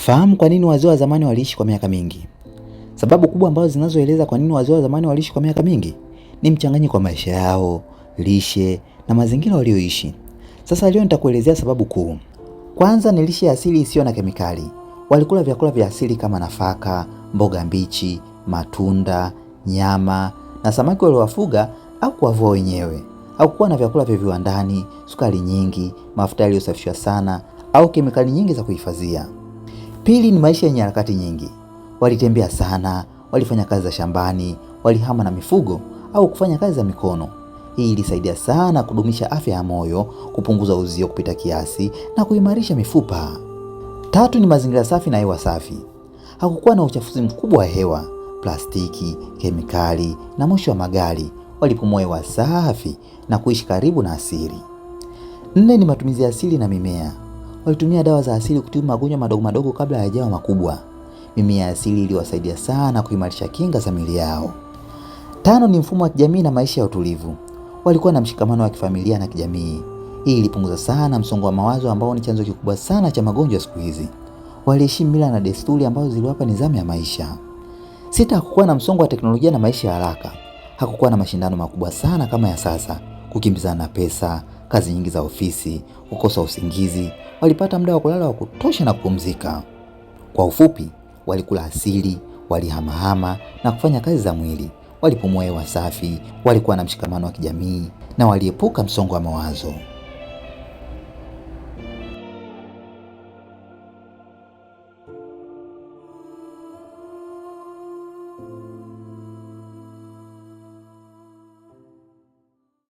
Fahamu kwa nini wazee wa zamani waliishi kwa miaka mingi. Sababu kubwa ambazo zinazoeleza kwa nini wazee wa zamani waliishi kwa miaka mingi ni mchanganyiko wa maisha yao, lishe na mazingira walioishi. Sasa leo nitakuelezea sababu kuu. Kwanza ni lishe asili isiyo na kemikali. Walikula vyakula vya asili kama nafaka, mboga mbichi, matunda, nyama na samaki waliowafuga au kuwavua wenyewe. Hakukuwa na vyakula vya viwandani, sukari nyingi, mafuta yaliyosafishwa sana au kemikali nyingi za kuhifadhia. Pili ni maisha yenye harakati nyingi. Walitembea sana, walifanya kazi za shambani, walihama na mifugo au kufanya kazi za mikono. Hii ilisaidia sana kudumisha afya ya moyo, kupunguza uzito kupita kiasi na kuimarisha mifupa. Tatu ni mazingira safi na hewa safi. Hakukuwa na uchafuzi mkubwa wa hewa, plastiki, kemikali na moshi wa magari. Walipumua hewa safi na kuishi karibu na asili. Nne ni matumizi ya asili na mimea. Walitumia dawa za asili kutibu magonjwa madogo madogo kabla hayajawa makubwa. Mimea ya asili iliwasaidia sana kuimarisha kinga za miili yao. Tano ni mfumo wa kijamii na maisha ya utulivu. Walikuwa na mshikamano wa kifamilia na kijamii. Hii ilipunguza sana msongo wa mawazo ambao ni chanzo kikubwa sana cha magonjwa siku hizi. Waliheshimu mila na desturi ambazo ziliwapa nidhamu ya maisha. Sita, hakukuwa na msongo wa teknolojia na maisha ya haraka. Hakukuwa na mashindano makubwa sana kama ya sasa, kukimbizana na pesa, kazi nyingi za ofisi, kukosa usingizi. Walipata muda wa kulala wa kutosha na kupumzika. Kwa ufupi, walikula asili, walihamahama na kufanya kazi za mwili. Walipumua hewa safi, walikuwa na mshikamano wa kijamii na waliepuka msongo wa mawazo.